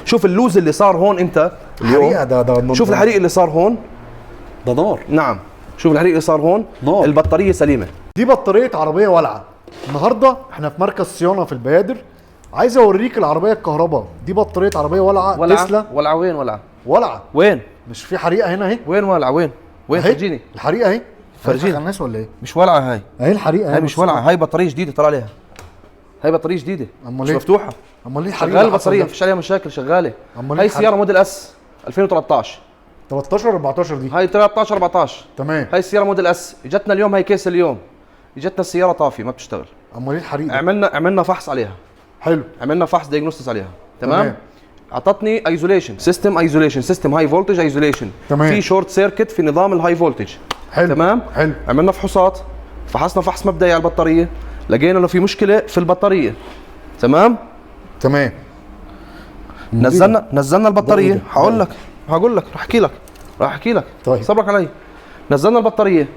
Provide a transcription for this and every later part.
شوف اللوز اللي صار هون انت الحريقه ده شوف الحريق اللي صار هون، ده نار. نعم شوف الحريق اللي صار هون، نار. البطاريه سليمه. دي بطاريه عربيه والعه. النهارده احنا في مركز صيانه في البيادر، عايز اوريك العربيه الكهرباء دي بطاريه عربيه والعه تسلا. ولعه وين ولعه؟ والعه وين؟ مش في حريقه هنا اهي؟ وين ولعه وين؟ وين أهي. فرجيني الحريقه اهي، فرجيني فرجيني الناس ولا ايه؟ مش ولعه هاي، اهي الحريقه هاي مش ولعه، هاي بطاريه جديده طلع عليها، هاي بطاريه جديده أمال مش إيه؟ مفتوحه، امال ليه الحريقه؟ شغاله البطاريه مفيش عليها مشاكل شغاله. أمال هاي ليه سياره موديل اس 2013 13 14 دي. هاي 13 14 تمام. هاي السياره موديل اس اجتنا اليوم، هاي كيس اليوم اجتنا السياره طافيه ما بتشتغل. امال ليه الحريقه؟ عملنا فحص عليها، حلو. عملنا فحص دايجنوستس عليها تمام. تمام. اعطتني ايزوليشن سيستم هاي فولتج ايزوليشن، تمام. في شورت سيركت في نظام الهاي فولتج. حلو. تمام. حلو. عملنا فحوصات، فحصنا فحص مبدئي على البطاريه، لقينا انه في مشكله في البطاريه. تمام. تمام. نزلنا البطاريه، هقول لك راح احكي لك طيب. صبرك علي. نزلنا البطاريه،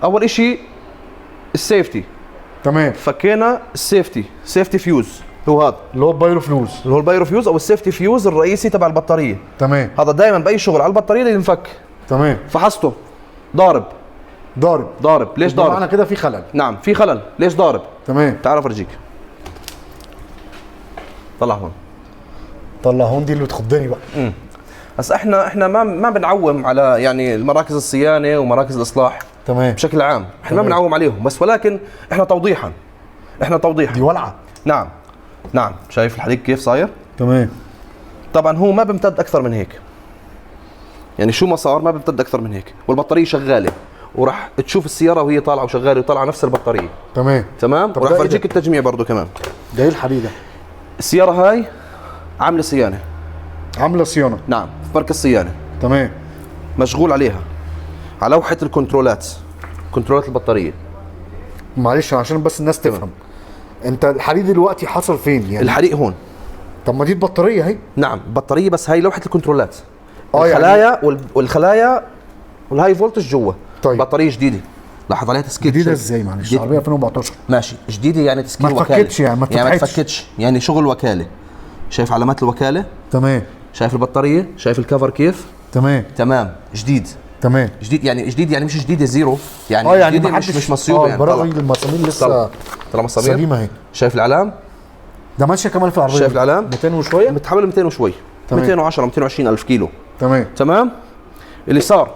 اول اشي السيفتي، تمام. فكينا سيفتي فيوز هو هذا اللي هو البايرو فلوس، اللي هو البايرو فيوز او السيفتي فيوز الرئيسي تبع البطاريه. تمام. هذا دائما باي شغل على البطاريه اللي ينفك. تمام. فحصته ضارب. ليش ضارب؟ معنى كده في خلل. نعم في خلل. ليش ضارب؟ تمام. تعال افرجيك. طلع هون. طلع هون، دي اللي بتخضني بقى. بس احنا ما بنعوم على يعني المراكز الصيانه ومراكز الاصلاح تمام. بشكل عام، احنا ما بنعوم عليهم، بس ولكن احنا توضيحا دي ولعه. نعم شايف الحريق كيف صاير؟ تمام. طبعا هو ما بيمتد اكثر من هيك، يعني شو ما صار ما بيمتد اكثر من هيك، والبطاريه شغاله، وراح تشوف السياره وهي طالعه وشغاله وطالعه نفس البطاريه. تمام. وراح افرجيك التجميع برضه كمان. ده ايه الحريق ده؟ السياره هاي عامله صيانه. نعم في مركز صيانه. تمام. مشغول عليها على لوحه كنترولات البطاريه. معلش عشان بس الناس تفهم، انت الحريق دلوقتي حصل فين يعني؟ الحريق هون. طب ما دي البطاريه اهي. نعم البطاريه، بس هاي لوحه الكنترولات. الخلايا يعني والخلايا والهاي فولتج جوا. طيب. بطاريه جديده، لاحظ عليها تسكير. جديده ازاي؟ معلش عربيه 2014 ماشي جديده، يعني تسكير ما تفكتش يعني ما تفكتش يعني شغل وكاله. شايف علامات الوكاله؟ تمام. شايف البطاريه؟ شايف الكفر كيف؟ تمام. جديد يعني مش جديده زيرو، يعني يعني جديده مش مصيوبه. يعني طلع المسامير لسه طلع مسامير سليمه اهي. شايف العلام؟ ده ماشيه كمان في العربيه. شايف العلام؟ 200 وشويه، متحمل 200 وشوي. 210 220 الف كيلو. تمام. اللي صار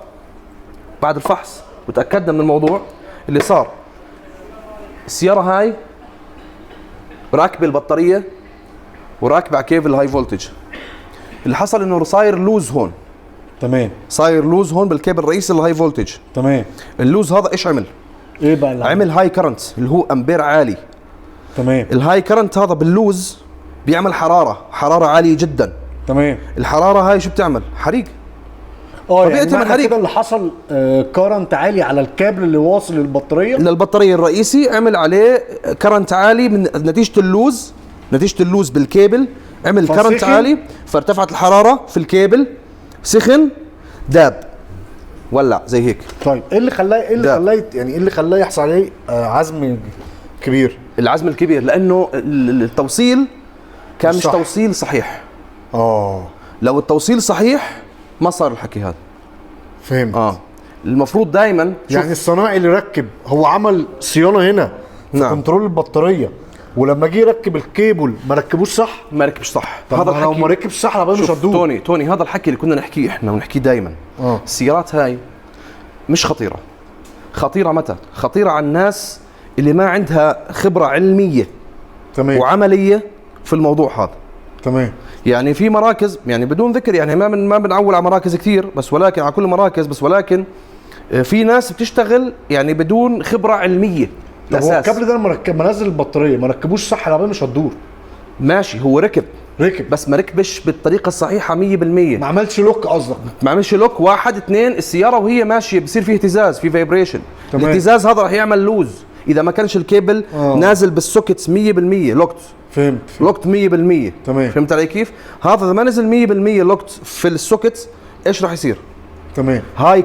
بعد الفحص وتاكدنا من الموضوع، اللي صار السياره هاي راكبه البطاريه وراكبه على كيبل الهاي فولتج. اللي حصل انه صاير لوز هون. تمام. صاير لوز هون بالكيبل الرئيسي الهاي فولتج. تمام. اللوز هذا ايش عمل؟ ايه بقى اللي عمل هاي كرنت اللي هو امبير عالي. تمام. الهاي كرنت هذا باللوز بيعمل حراره عاليه جدا. تمام. الحراره هاي شو بتعمل؟ حريق. يعني معنى كده اللي حصل كرنت عالي على الكابل اللي واصل للبطاريه الرئيسي، عمل عليه كرنت عالي من نتيجه اللوز بالكيبل، عمل كرنت عالي، فارتفعت الحراره في الكيبل، سخن، داب، ولع زي هيك. طيب ايه اللي خلاه يحصل عليه عزم كبير؟ العزم الكبير لانه التوصيل كان مش توصيل صحيح. لو التوصيل صحيح ما صار الحكي هذا. فهمت. المفروض دائما يعني الصناعي اللي ركب هو عمل صيانه هنا في كنترول البطاريه، ولما جه يركب الكيبل ما ركبوش صح. هذا الحكي لو ما ركبش صح لابد مش هتدور. توني هذا الحكي اللي كنا نحكيه احنا ونحكيه دائما. السيارات هاي مش خطيره متى؟ خطيره على الناس اللي ما عندها خبره علميه. تمام. وعمليه في الموضوع هذا. تمام. يعني في مراكز، يعني بدون ذكر، يعني ما بنعول على مراكز كثير، بس ولكن على كل مراكز، بس ولكن في ناس بتشتغل يعني بدون خبره علميه. هو الكابل ده لما نزل البطاريه ما ركبوش صح العربيه مش هتدور. ماشي هو ركب بس ما ركبش بالطريقه الصحيحه 100%. ما عملش لوك قصدك؟ ما عملش لوك. 1 2 السياره وهي ماشيه بصير فيه اهتزاز، في فايبريشن. الاهتزاز هذا راح يعمل لوز اذا ما كانش الكيبل نازل بالسوكتس 100% لوكت. فهمت. لوكت 100%. تمام. فهمت علي كيف؟ هذا اذا ما نزل 100% لوكت في السوكت ايش راح يصير؟ تمام. هاي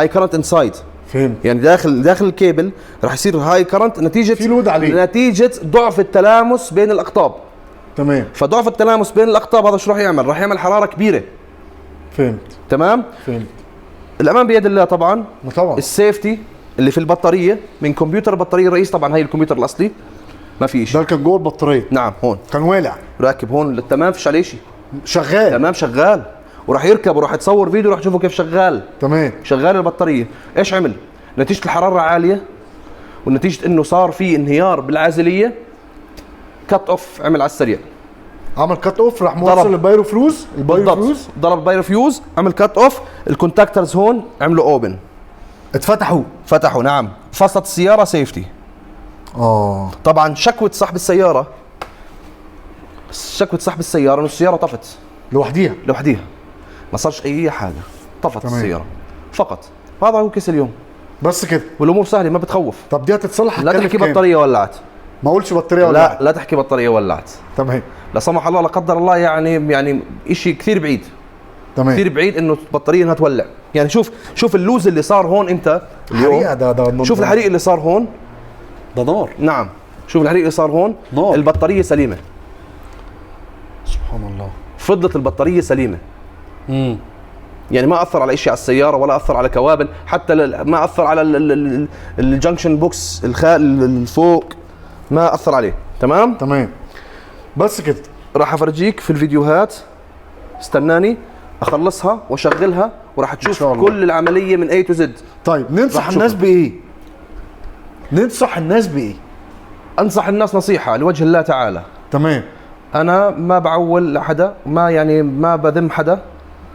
كرنت انسايد. فهمت. يعني داخل الكيبل راح يصير هاي كرنت نتيجه في لود عليه، نتيجه ضعف التلامس بين الاقطاب. تمام. فضعف التلامس بين الاقطاب هذا شو راح يعمل؟ راح يعمل حراره كبيره. فهمت. تمام. فهمت. الامان بيد الله طبعا. طبعا. السيفتي اللي في البطاريه من كمبيوتر البطاريه الرئيس، طبعا هي الكمبيوتر الاصلي ما في شيء. ده كان جوه البطاريه. نعم هون كان والع. راكب هون تمام، فيش عليه شيء. شغال. تمام شغال، وراح يركب وراح يتصور فيديو راح تشوفه كيف شغال. تمام. شغال البطاريه. ايش عمل؟ نتيجه الحراره عاليه ونتيجه انه صار في انهيار بالعازليه، كت اوف عمل على السريع. عمل كات اوف، راح موصل البايرو فيوز. ضرب البايرو فيوز، عمل كات اوف. الكونتاكترز هون عملوا اوبن، فتحوا نعم. فصلت السياره سيفتي. طبعا شكوى صاحب السياره انه السياره طفت لوحديها ما صارش اي حاجه، طفت السياره فقط. هذا هو كيس اليوم بس كده، والامور سهله ما بتخوف. طب دي هتتصلح؟ لا تحكي بطاريه ولعت، ما اقولش بطاريه ولعت. لا تحكي بطاريه ولعت. تمام. لا سمح الله لا قدر الله، يعني شيء كثير بعيد. تمام. كثير بعيد انه البطاريه انها تولع. يعني شوف اللوز اللي صار هون انت اليوم. ده شوف الحريق اللي صار هون، ده نار. نعم شوف الحريق اللي صار هون نار. البطاريه سليمه سبحان الله، فضلت البطاريه سليمه. يعني ما اثر على شيء على السياره ولا اثر على كوابل، حتى ما اثر على الجنكشن بوكس الفوق، ما اثر عليه. تمام. بس كده راح افرجيك في الفيديوهات، استناني اخلصها واشغلها وراح تشوف كل العمليه من A to Z. طيب ننصح الناس بايه؟ انصح الناس نصيحه لوجه الله تعالى. تمام. انا ما بعول لحدا، ما بذم حدا،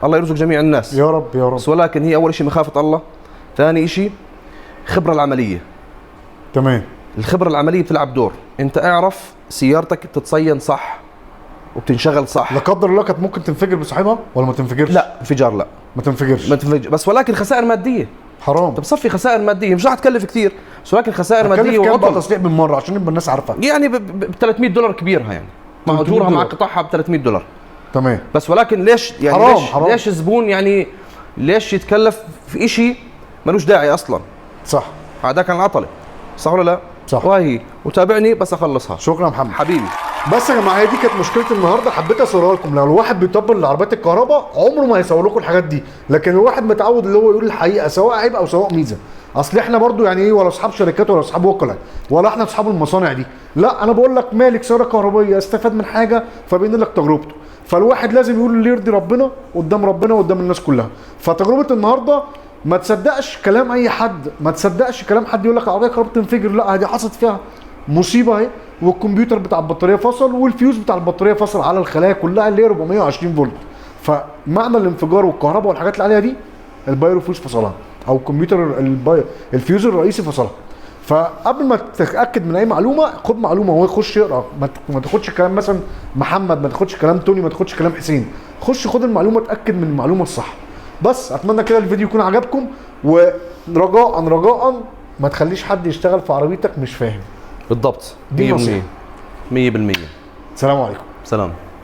الله يرزق جميع الناس يا رب يا رب. بس ولكن هي اول شيء مخافه الله، ثاني شيء خبره العمليه. تمام. الخبره العمليه بتلعب دور. انت اعرف سيارتك بتتصين صح وبتنشغل صح. لا قدر الله كانت ممكن تنفجر بصاحبها ولا ما تنفجرش؟ لا انفجار، لا ما تنفجرش بس ولكن خسائر ماديه حرام. طب صفي خسائر ماديه، مش راح تكلف كثير بس ولكن خسائر ماديه وعطل تصليح بالمره عشان يبقى الناس عارفه. يعني ب $300 كبيرها، يعني مع اجورها مع قطعها ب $300. تمام. بس ولكن ليش يعني حرام. ليش الزبون يعني ليش يتكلف في شيء ملوش داعي اصلا؟ صح. هذا كان عطله، صح ولا لا؟ صح. وهي وتابعني بس اخلصها. شكرا محمد حبيبي. بس يا جماعه هي دي كانت مشكله النهارده، حبيت اصورها لكم. لو الواحد بيطبل لعربيات الكهرباء عمره ما هيصور لكم الحاجات دي، لكن الواحد متعود اللي هو يقول الحقيقه، سواء عيب او سواء ميزه. اصل احنا برضو يعني ايه، ولا اصحاب شركات ولا اصحاب وكلاء ولا احنا اصحاب المصانع دي، لا انا بقول لك مالك سياره كهربائيه استفاد من حاجه فبينقل لك تجربته. فالواحد لازم يقول اللي يرضي ربنا قدام ربنا وقدام الناس كلها. فتجربه النهارده ما تصدقش كلام اي حد، ما تصدقش كلام حد يقول لك العربيه كهرباء تنفجر، لا دي حصلت فيها مصيبه اهي، والكمبيوتر بتاع البطاريه فصل والفيوز بتاع البطاريه فصل على الخلايا كلها اللي هي 420 فولت. فمعنى الانفجار والكهرباء والحاجات اللي عليها دي البايرو فيوز فصلها، او الكمبيوتر الفيوز الرئيسي فصلها. فقبل ما تتاكد من اي معلومه خد معلومه وهو يخش يقرا، ما تاخدش كلام مثلا محمد، ما تاخدش كلام توني، ما تاخدش كلام حسين، خش خد المعلومه اتاكد من المعلومه الصح. بس اتمنى كده الفيديو يكون عجبكم، ورجاء ما تخليش حد يشتغل في عربيتك مش فاهم. بالضبط. دي 100%. السلام عليكم. سلام.